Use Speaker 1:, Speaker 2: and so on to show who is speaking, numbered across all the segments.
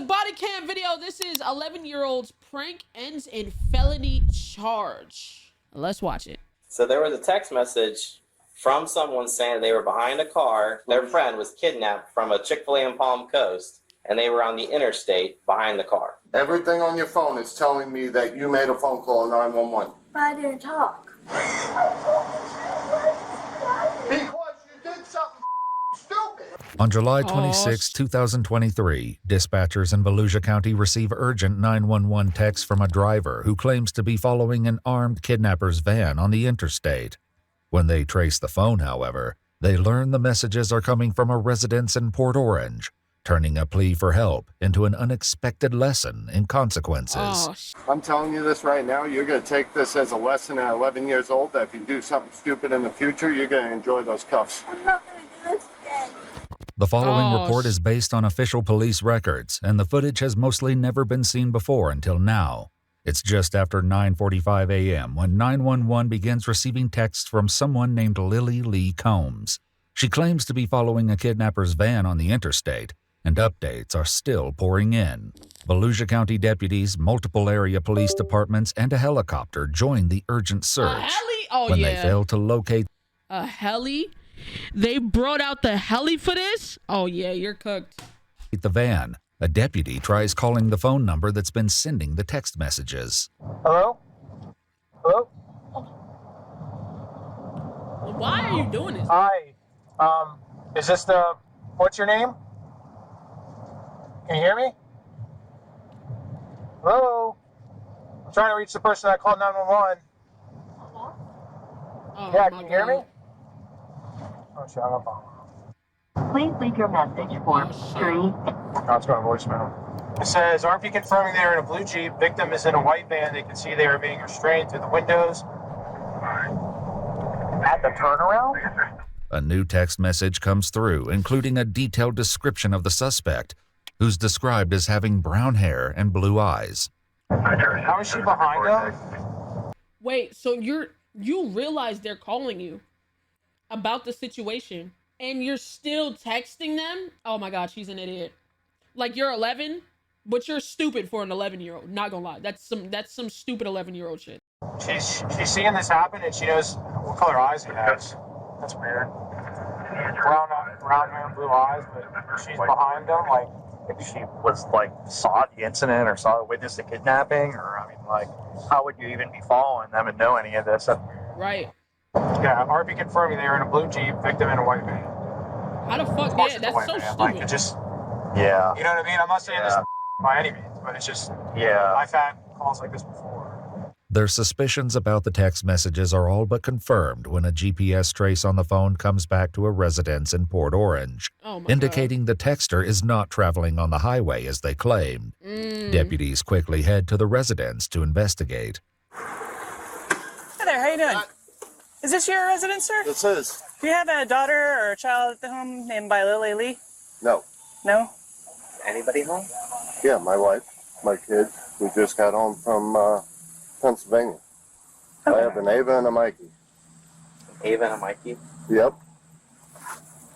Speaker 1: body cam video. This is 11-year-old's prank ends in felony charge. Let's watch it.
Speaker 2: So there was a text message from someone saying they were behind a car. Their friend was kidnapped from a Chick-fil-A in Palm Coast, and they were on the interstate behind the car.
Speaker 3: Everything on your phone is telling me that you made a phone call 911.
Speaker 4: But I didn't talk.
Speaker 3: Because you did something stupid.
Speaker 5: On July 26, 2023, dispatchers in Volusia County receive urgent 911 text from a driver who claims to be following an armed kidnapper's van on the interstate. When they trace the phone, however, they learn the messages are coming from a residence in Port Orange, turning a plea for help into an unexpected lesson in consequences.
Speaker 3: I'm telling you this right now, you're going to take this as a lesson at 11 years old, that if you do something stupid in the future, you're going to enjoy those cuffs.
Speaker 4: I'm not going to do this again.
Speaker 5: The following report is based on official police records, and the footage has mostly never been seen before until now. It's just after 9:45 a.m. when 911 begins receiving texts from someone named Lily Lee Combs. She claims to be following a kidnapper's van on the interstate, and updates are still pouring in. Volusia County deputies, multiple area police departments, and a helicopter joined the urgent search.
Speaker 1: A heli? Oh,
Speaker 5: when
Speaker 1: yeah.
Speaker 5: they failed to locate
Speaker 1: a heli? They brought out the heli for this? Oh, yeah, you're cooked.
Speaker 5: the van, a deputy tries calling the phone number that's been sending the text messages.
Speaker 6: Hello? Hello?
Speaker 1: Why are you doing this?
Speaker 6: Hi. Is this the... What's your name? Can you hear me? Hello? I'm trying to reach the person that called 911.
Speaker 1: Oh,
Speaker 6: Yeah, can you hear me?
Speaker 1: God.
Speaker 6: Oh, shit, I'm up.
Speaker 7: Please leave your message for 3.
Speaker 6: No, it's going to voicemail. It says, RP confirming they are in a blue Jeep. Victim is in a white van. They can see they are being restrained through the windows. At the turnaround?
Speaker 5: A new text message comes through, including a detailed description of the suspect, who's described as having brown hair and blue eyes.
Speaker 6: How is she behind them?
Speaker 1: Wait, so you realize they're calling you about the situation, and you're still texting them? Oh my God, she's an idiot. Like, you're 11, but you're stupid for an 11-year-old. Not gonna lie, that's some stupid 11-year-old shit.
Speaker 6: She's seeing this happen, and she knows what color eyes he has. That's weird. Brown hair and blue eyes, but she's behind them. Like,
Speaker 8: if she was like saw the incident or saw witnessed the kidnapping, or I mean, like, how would you even be following them and know any of this?
Speaker 1: Right.
Speaker 6: Yeah, RP confirming they were in a blue Jeep, victim in a white van.
Speaker 1: How the fuck? Yeah, that's so stupid.
Speaker 6: Like, it just,
Speaker 8: yeah.
Speaker 6: you know what I mean? I'm not saying this by any means, but it's just,
Speaker 8: yeah.
Speaker 6: I've had calls like this before.
Speaker 5: Their suspicions about the text messages are all but confirmed when a GPS trace on the phone comes back to a residence in Port Orange, indicating the texter is not traveling on the highway as they claimed. Deputies quickly head to the residence to investigate.
Speaker 9: Hi there, how you doing? Is this your residence, sir?
Speaker 3: This is.
Speaker 9: Do you have a daughter or a child at the home named by Lily Lee?
Speaker 3: No.
Speaker 9: No?
Speaker 2: Anybody home?
Speaker 3: Yeah, my wife, my kids. We just got home from Pennsylvania.
Speaker 9: Okay.
Speaker 3: I have an Ava and a Mikey.
Speaker 2: Ava and a Mikey?
Speaker 3: Yep.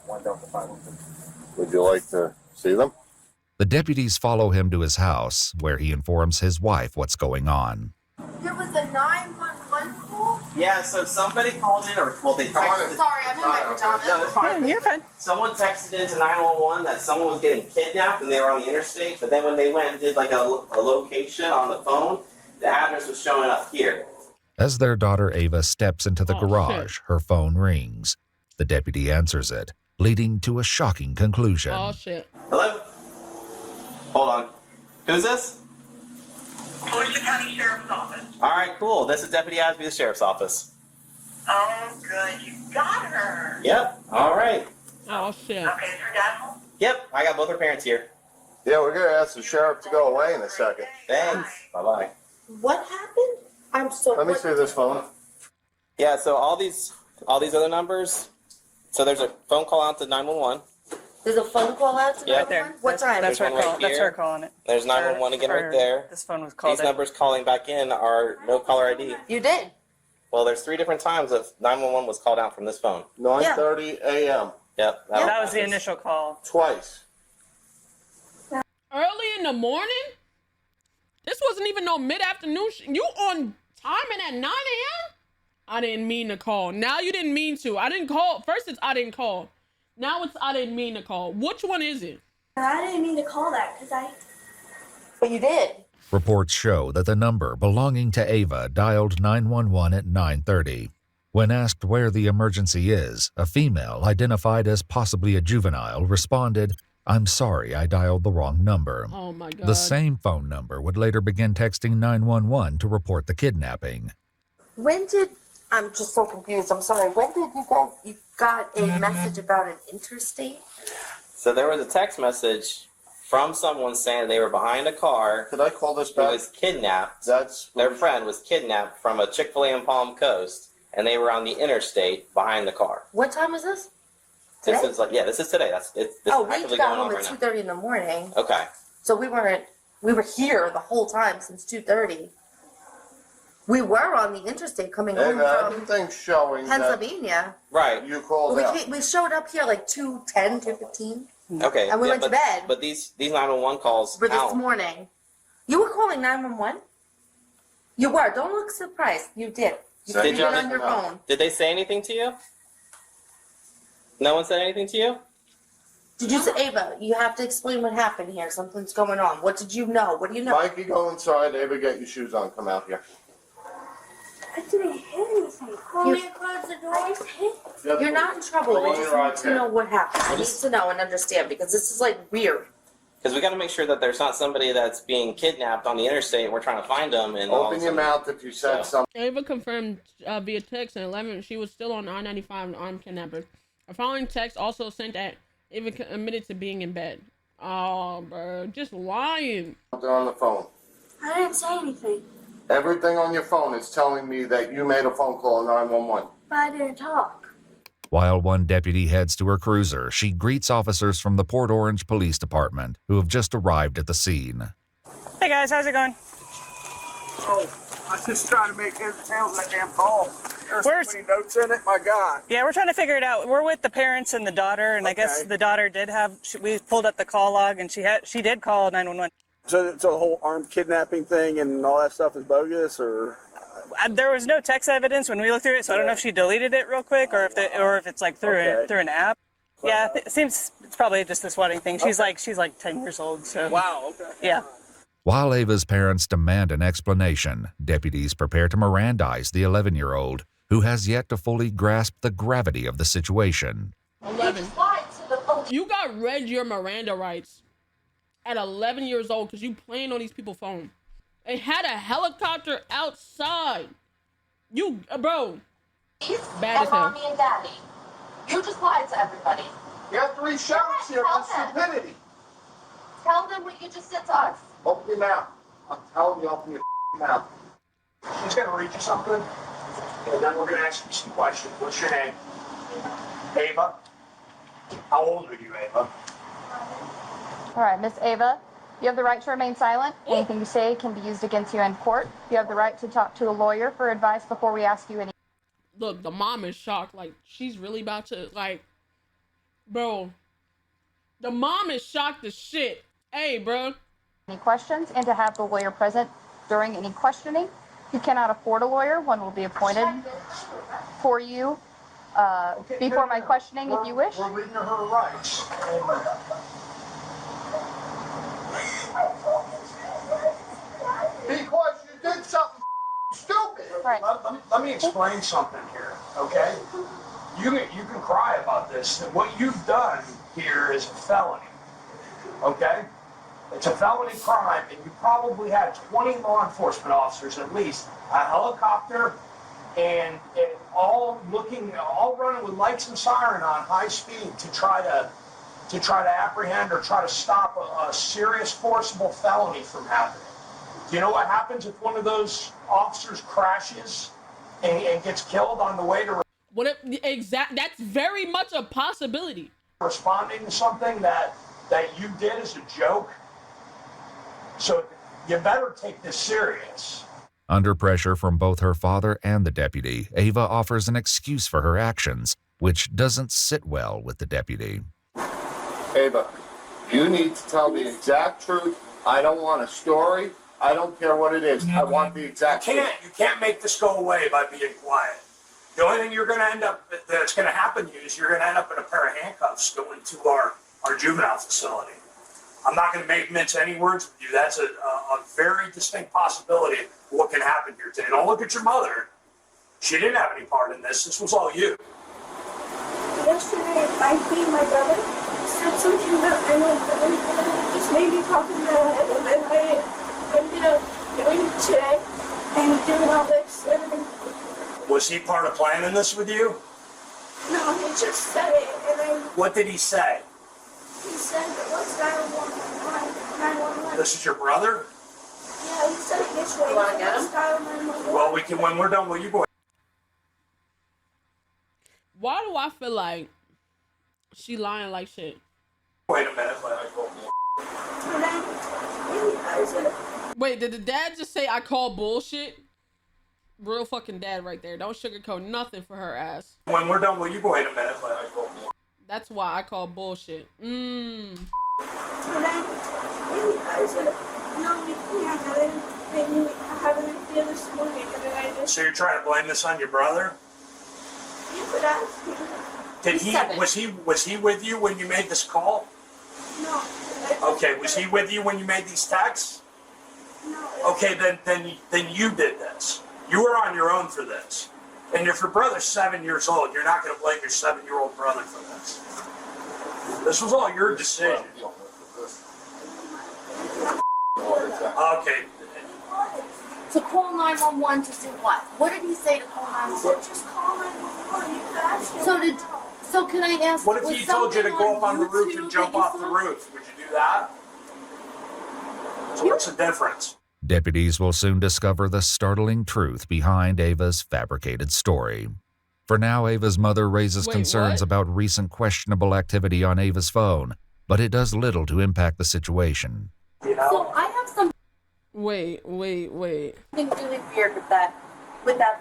Speaker 2: One Delta 512.
Speaker 3: Would you like to see them?
Speaker 5: The deputies follow him to his house, where he informs his wife what's going on.
Speaker 4: There was a 911 call?
Speaker 2: Yeah, so somebody called in, or, well, they texted.
Speaker 4: Sorry, I'm in my pajamas.
Speaker 2: No, it's fine.
Speaker 9: You're fine.
Speaker 2: Someone texted into 911 that someone was getting kidnapped and they were on the interstate, but then when they went and did like a location on the phone, the address was showing up here.
Speaker 5: As their daughter Ava steps into the garage, her phone rings. The deputy answers it, leading to a shocking conclusion.
Speaker 1: Oh, shit.
Speaker 2: Hello? Hold on. Who's this?
Speaker 10: Volusia County Sheriff's Office.
Speaker 2: All right, cool. This is Deputy Asby, the Sheriff's Office.
Speaker 10: Oh, good. You got her.
Speaker 2: Yep. All right.
Speaker 1: Oh, shit.
Speaker 10: Okay, is her dad home?
Speaker 2: Yep. I got both her parents here.
Speaker 3: Yeah, we're going to ask the sheriff to go away in a second.
Speaker 2: Thanks. Bye-bye.
Speaker 4: What happened? I'm so...
Speaker 3: Let me see this phone.
Speaker 2: Yeah, so all these other numbers, so there's a phone call out to 911.
Speaker 4: There's a phone call out to
Speaker 2: Yep.
Speaker 4: 911? What time?
Speaker 9: That's
Speaker 2: There's
Speaker 9: her
Speaker 2: one
Speaker 9: call.
Speaker 2: right
Speaker 9: That's
Speaker 2: here.
Speaker 9: her calling it.
Speaker 2: There's 911 again right there.
Speaker 9: This phone was called.
Speaker 2: These numbers calling back in are no caller ID.
Speaker 4: You did?
Speaker 2: Well, there's 3 different times that 911 was called out from this phone.
Speaker 3: 9:30 a.m.
Speaker 2: Yep.
Speaker 9: That was the initial call.
Speaker 3: Twice.
Speaker 1: Early in the the morning? This wasn't even no mid-afternoon. You on timing at 9 a.m.? I didn't mean to call. Now you didn't mean to. I didn't call. First it's I didn't call. Now it's I didn't mean to call. Which one is it?
Speaker 4: I didn't mean to call that But you did.
Speaker 5: Reports show that the number belonging to Ava dialed 911 at 9:30. When asked where the emergency is, a female identified as possibly a juvenile responded, "I'm sorry, I dialed the wrong number."
Speaker 1: Oh my God.
Speaker 5: The same phone number would later begin texting 911 to report the kidnapping.
Speaker 4: I'm just so confused. I'm sorry. When did you got a message about an interstate?
Speaker 2: So there was a text message from someone saying they were behind a car.
Speaker 3: Could I call this
Speaker 2: Who
Speaker 3: back?
Speaker 2: was kidnapped.
Speaker 3: That's
Speaker 2: Their friend was kidnapped from a Chick-fil-A in Palm Coast, and they were on the interstate behind the car.
Speaker 4: What time is this?
Speaker 2: This
Speaker 4: Today?
Speaker 2: is this is today. This
Speaker 4: We
Speaker 2: actively
Speaker 4: got
Speaker 2: going on
Speaker 4: home
Speaker 2: right
Speaker 4: at
Speaker 2: now.
Speaker 4: 2:30 in the morning.
Speaker 2: Okay.
Speaker 4: So we were here the whole time since 2:30. We were on the interstate coming home from
Speaker 3: everything's showing that
Speaker 4: Pennsylvania.
Speaker 2: Right.
Speaker 3: you called out.
Speaker 4: We showed up here like 2:10, 2:15.
Speaker 2: Okay.
Speaker 4: And we went to bed.
Speaker 2: But these 911 calls
Speaker 4: For this
Speaker 2: count.
Speaker 4: morning. You were calling 911? You were. Don't look surprised. You did. You
Speaker 3: Did
Speaker 4: did
Speaker 2: you?
Speaker 4: it on your phone.
Speaker 2: Did they say anything to you? No one said anything to you?
Speaker 4: Did you say, Ava, you have to explain what happened here. Something's going on. What did you know? What do you know?
Speaker 3: Mikey, go inside. Ava, get your shoes on. Come out here.
Speaker 4: I didn't hit anything. Call me and close the door. I just hit. You're not in trouble.
Speaker 3: Roll
Speaker 4: I
Speaker 3: your
Speaker 4: just
Speaker 3: eyes
Speaker 4: need to know
Speaker 3: in.
Speaker 4: what happened. I need to know and understand because this is like weird.
Speaker 2: Because we got to make sure that there's not somebody that's being kidnapped on the interstate and we're trying to find them. And all of a
Speaker 3: Open your
Speaker 2: sudden-
Speaker 3: mouth if you said something.
Speaker 1: Ava confirmed via text at 11 she was still on I-95 and armed kidnapper. A following text also sent that Ava admitted to being in bed. Oh, bro, just lying.
Speaker 3: They're on the phone.
Speaker 4: I didn't say anything,
Speaker 3: Everything on your phone is telling me that you made a phone call 911.
Speaker 4: but I didn't talk.
Speaker 5: While one deputy heads to her cruiser, she greets officers from the Port Orange Police Department who have just arrived at the scene.
Speaker 9: Hey guys, how's it going?
Speaker 6: Oh, I was just trying to make heads and tails of that damn call. There's
Speaker 9: Where's-
Speaker 6: so many notes in it, my God.
Speaker 9: Yeah, we're trying to figure it out. We're with the parents and the daughter, and I guess
Speaker 6: Okay.
Speaker 9: the daughter did have. We pulled up the call log, and she did call 911.
Speaker 6: So the whole armed kidnapping thing and all that stuff is bogus, or?
Speaker 9: There was no text evidence when we looked through it, so I don't know if she deleted it real quick or if it's like through
Speaker 6: Okay.
Speaker 9: through an app. Yeah, it seems it's probably just this wedding thing. She's like 10 years old, so
Speaker 6: Wow, okay.
Speaker 9: yeah.
Speaker 5: While Ava's parents demand an explanation, deputies prepare to Mirandize the 11-year-old, who has yet to fully grasp the gravity of the situation.
Speaker 1: 11. You got read your Miranda rights at 11 years old because you playing on these people's phone. They had a helicopter outside. You, bro, bad as hell.
Speaker 10: Mommy and Daddy. You just lied to everybody.
Speaker 3: You have 3 sheriffs here. That's stupidity.
Speaker 10: Tell them what you just said to us.
Speaker 3: Open your mouth. I'm telling you, open your mouth.
Speaker 6: She's gonna read you something, and then we're gonna ask you some questions. What's your name? Ava. How old are you, Ava?
Speaker 11: All right, Miss Ava, you have the right to remain silent. Anything you say can be used against you in court. You have the right to talk to a lawyer for advice before we ask you any.
Speaker 1: Look, the mom is shocked. Like, she's really about to, like, bro. The mom is shocked as shit. Hey, bro.
Speaker 11: Any questions and to have the lawyer present during any questioning. If you cannot afford a lawyer, one will be appointed for you before my questioning if you wish.
Speaker 6: We're reading her rights.
Speaker 3: Because you did something stupid.
Speaker 11: Right.
Speaker 6: Let me explain something here, okay? You can cry about this. What you've done here is a felony, okay? It's a felony crime, and you probably had 20 law enforcement officers at least, a helicopter, and all running with lights and siren on high speed to try to apprehend or try to stop a serious forcible felony from happening. Do you know what happens if one of those officers crashes and gets killed on the way to
Speaker 1: That's very much a possibility.
Speaker 6: responding to something that you did as a joke? So you better take this serious.
Speaker 5: Under pressure from both her father and the deputy, Ava offers an excuse for her actions, which doesn't sit well with the deputy.
Speaker 3: Ava, you need to tell the exact truth I don't want a story. I don't care what it is. I want the exact.
Speaker 6: You can't make this go away by being quiet. The only thing that's going to happen to you is you're going to end up in a pair of handcuffs going to our juvenile facility. I'm not going to mince any words with you. That's a very distinct possibility of what can happen here today. Don't look at your mother. She didn't have any part in this. This was all you.
Speaker 12: Yesterday, I beat my brother. Said something that I know just made me pop in the head, and then I ended up doing it today and doing all this.
Speaker 6: Was he part of planning this with you?
Speaker 12: No, he just said it, and
Speaker 6: What did he say?
Speaker 12: he said, "What's 911?"
Speaker 6: This is your brother?
Speaker 12: Yeah, he said it this way.
Speaker 4: You wanna get him?
Speaker 12: Dial 911.
Speaker 6: Well, we can when we're done with you boys.
Speaker 1: Why do I feel like she lying like shit?
Speaker 6: Wait a minute.
Speaker 1: Wait, did the dad just say I call bullshit? Real fucking dad right there. Don't sugarcoat nothing for her ass.
Speaker 6: When we're done with you, wait a minute.
Speaker 1: That's why I call bullshit.
Speaker 6: So you're trying to blame this on your brother? Did he was he with you when you made this call?
Speaker 12: No.
Speaker 6: Okay, was he with you when you made these texts?
Speaker 12: No.
Speaker 6: Okay, then you did this. You were on your own for this. And if your brother's 7 years old, you're not going to blame your 7-year-old brother for this. This was all your decision. Okay.
Speaker 4: To call 911 to do what? What did he say to call 911?
Speaker 12: Just call 911. You could ask him.
Speaker 4: So can I ask?
Speaker 6: What if he told you to go up on the roof and jump off the roof? Would you do that? So what's the difference?
Speaker 5: Deputies will soon discover the startling truth behind Ava's fabricated story. For now, Ava's mother raises concerns about recent questionable activity on Ava's phone, but it does little to impact the situation.
Speaker 4: So I have some.
Speaker 1: Wait.
Speaker 4: Something really weird with that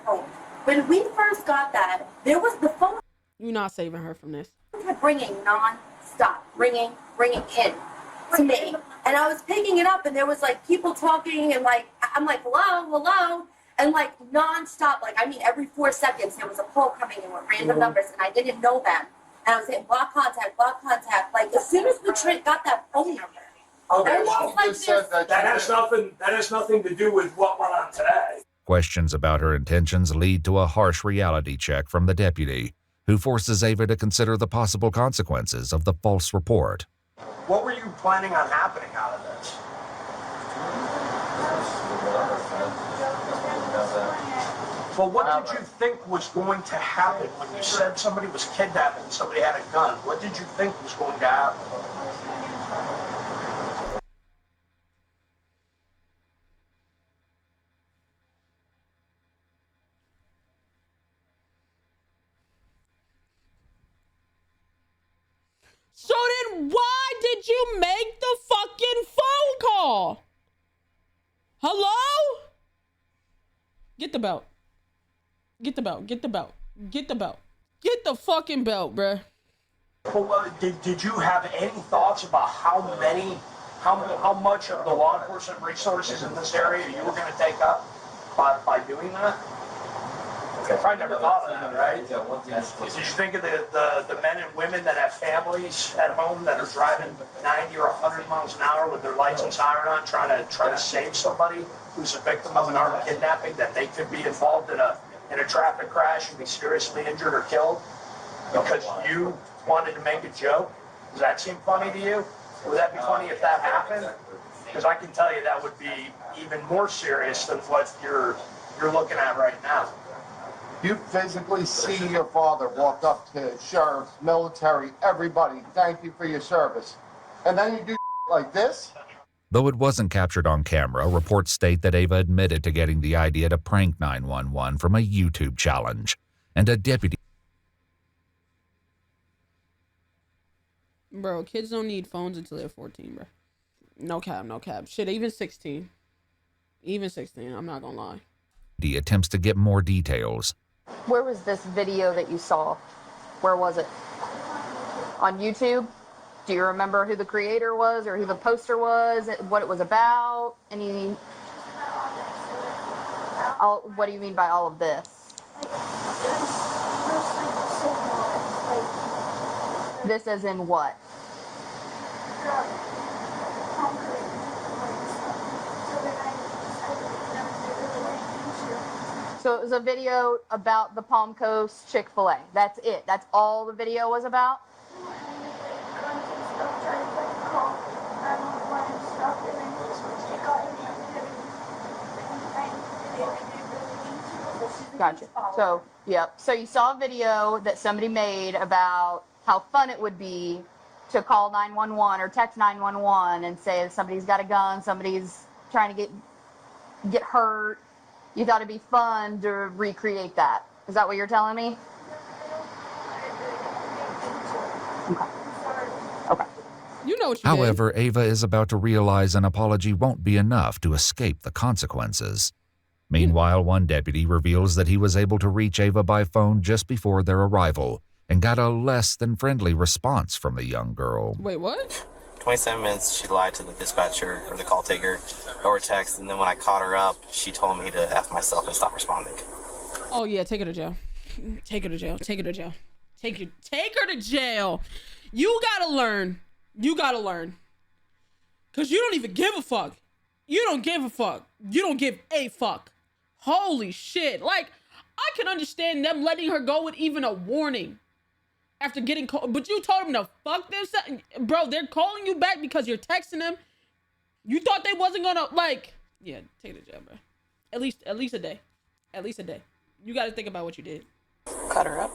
Speaker 4: phone. When we first got that, there was the phone.
Speaker 1: You're not saving her from this.
Speaker 4: Kept ringing non-stop, ringing in to me, and I was picking it up, and there was like people talking, and like I'm like hello, and like non-stop, like I mean every 4 seconds there was a call coming in with random numbers, and I didn't know them, and I was hitting block contact. Like as soon as we got that phone number.
Speaker 6: Okay, well, that has nothing to do with what went on today.
Speaker 5: Questions about her intentions lead to a harsh reality check from the deputy, who forces Ava to consider the possible consequences of the false report.
Speaker 6: What were you planning on happening out of this? Well, what did you think was going to happen when you said somebody was kidnapped and somebody had a gun? What did you think was going to happen?
Speaker 1: So then why did you make the fucking phone call? Hello? Get the belt. Get the belt. Get the belt. Get the belt. Get the fucking belt, bruh.
Speaker 6: Well, did you have any thoughts about how much of the law enforcement resources in this area you were going to take up by doing that? I probably never thought of that, right? Did you think of the men and women that have families at home that are driving 90 or 100 miles an hour with their lights and siren on, trying to save somebody who's a victim of an armed kidnapping, that they could be involved in a traffic crash and be seriously injured or killed because you wanted to make a joke? Does that seem funny to you? Would that be funny if that happened? Because I can tell you that would be even more serious than what you're looking at right now.
Speaker 3: You physically see your father walk up to sheriffs, military, everybody, thank you for your service. And then you do like this?
Speaker 5: Though it wasn't captured on camera, reports state that Ava admitted to getting the idea to prank 911 from a YouTube challenge, and a deputy.
Speaker 1: Bro, kids don't need phones until they're 14, bro. No cap. Shit, even 16. I'm not gonna lie.
Speaker 5: Attempts to get more details.
Speaker 11: Where was this video that you saw? Where was it? On YouTube? Do you remember who the creator was or who the poster was, what it was about? What do you mean by all of this? This as in what? So it was a video about the Palm Coast Chick-fil-A. That's it. That's all the video was about? Gotcha. So, yep. So you saw a video that somebody made about how fun it would be to call 911 or text 911 and say somebody's got a gun, somebody's trying to get hurt. You thought it'd be fun to recreate that. Is that what you're telling me? Okay.
Speaker 1: You know what you
Speaker 5: However, Ava is about to realize an apology won't be enough to escape the consequences. Meanwhile, one deputy reveals that he was able to reach Ava by phone just before their arrival and got a less than friendly response from the young girl.
Speaker 1: Wait, what?
Speaker 2: 27 minutes, she lied to the dispatcher or the call taker over text, and then when I caught her up, she told me to F myself and stop responding.
Speaker 1: Oh yeah, take her to jail. Take her to jail. Take her to jail. Take her to jail. You gotta learn. You gotta learn. Cause you don't even give a fuck. You don't give a fuck. You don't give a fuck. Holy shit. Like, I can understand them letting her go with even a warning after getting called, but you told them to fuck themselves. Bro, they're calling you back because you're texting them. You thought they wasn't gonna, like, yeah, take it to jail, bro. At least a day. At least a day. You gotta think about what you did.
Speaker 2: Cut her up?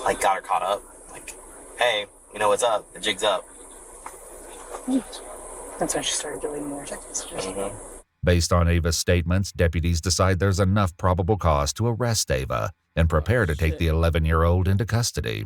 Speaker 2: Like, got her caught up. Like, hey, you know what's up? The jig's up.
Speaker 9: That's when she started deleting more text messages.
Speaker 2: Mm-hmm.
Speaker 5: Based on Ava's statements, deputies decide there's enough probable cause to arrest Ava and prepare to take the 11-year-old into custody.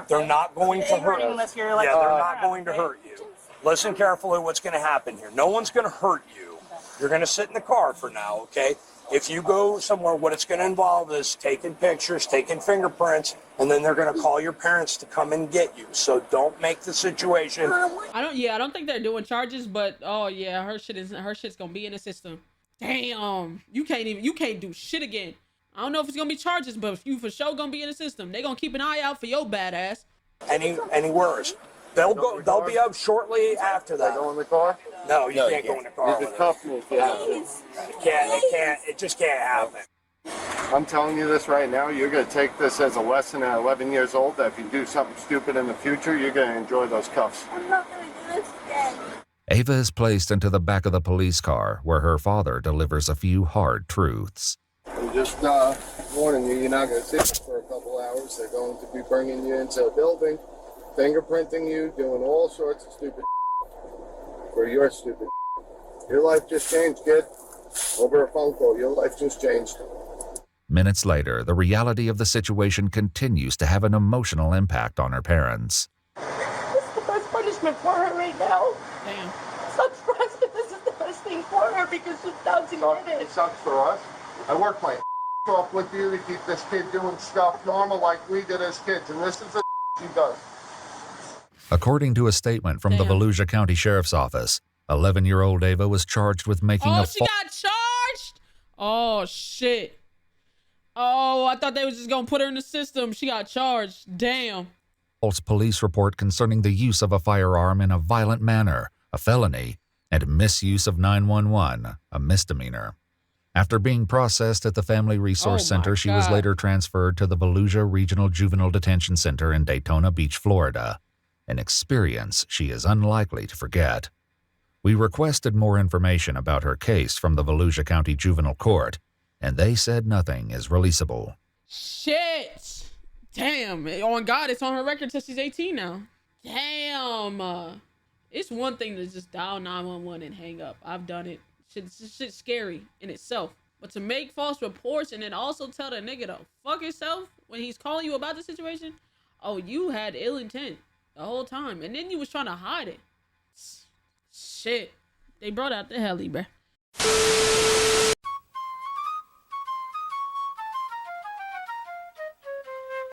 Speaker 6: They're not going to hurt you.
Speaker 9: Unless you're like,
Speaker 6: Yeah, they're not going to hurt you. Listen carefully what's going to happen here. No one's going to hurt you. You're going to sit in the car for now, okay? If you go somewhere, what it's going to involve is taking pictures, taking fingerprints, and then they're going to call your parents to come and get you. So don't make the situation.
Speaker 1: I don't think they're doing charges, but oh yeah, her shit's gonna be in the system. Damn, you can't do shit again. I don't know if it's gonna be charges, but if you for sure gonna be in the system, they gonna keep an eye out for your badass.
Speaker 6: Any worse? They'll be up shortly after that.
Speaker 3: Go in the car?
Speaker 6: No, you can't go in the car.
Speaker 3: You can cuff me if you have to.
Speaker 6: It just can't happen.
Speaker 3: I'm telling you this right now, you're going to take this as a lesson at 11 years old, that if you do something stupid in the future, you're going to enjoy those cuffs.
Speaker 12: I'm not going to do this again.
Speaker 5: Ava is placed into the back of the police car, where her father delivers a few hard truths.
Speaker 3: I'm just warning you, you're not going to sit for a couple hours. They're going to be bringing you into a building, fingerprinting you, doing all sorts of stupid for your stupid. Your life just changed, kid. Over a phone call, your life just changed.
Speaker 5: Minutes later, the reality of the situation continues to have an emotional impact on her parents.
Speaker 12: This is the best punishment for her right now.
Speaker 1: Damn.
Speaker 12: Stop stressing. This is the best thing for her because she's doubting it.
Speaker 3: It sucks for us. I work my off with you to keep this kid doing stuff normal like we did as kids, and this is the she does.
Speaker 5: According to a statement from the Volusia County Sheriff's Office, 11-year-old Ava was charged with making a
Speaker 1: she got charged? Oh, shit. Oh, I thought they was just going to put her in the system. She got charged. Damn.
Speaker 5: false police report concerning the use of a firearm in a violent manner, a felony, and misuse of 911, a misdemeanor. After being processed at the Family Resource Center, she was later transferred to the Volusia Regional Juvenile Detention Center in Daytona Beach, Florida, an experience she is unlikely to forget. We requested more information about her case from the Volusia County Juvenile Court, and they said nothing is releasable.
Speaker 1: Shit! Damn, on God, it's on her record till she's 18 now. Damn! It's one thing to just dial 911 and hang up. I've done it. Shit's scary in itself. But to make false reports and then also tell the nigga to fuck himself when he's calling you about the situation, oh, you had ill intent the whole time. And then you was trying to hide it. Shit. They brought out the heli, bruh.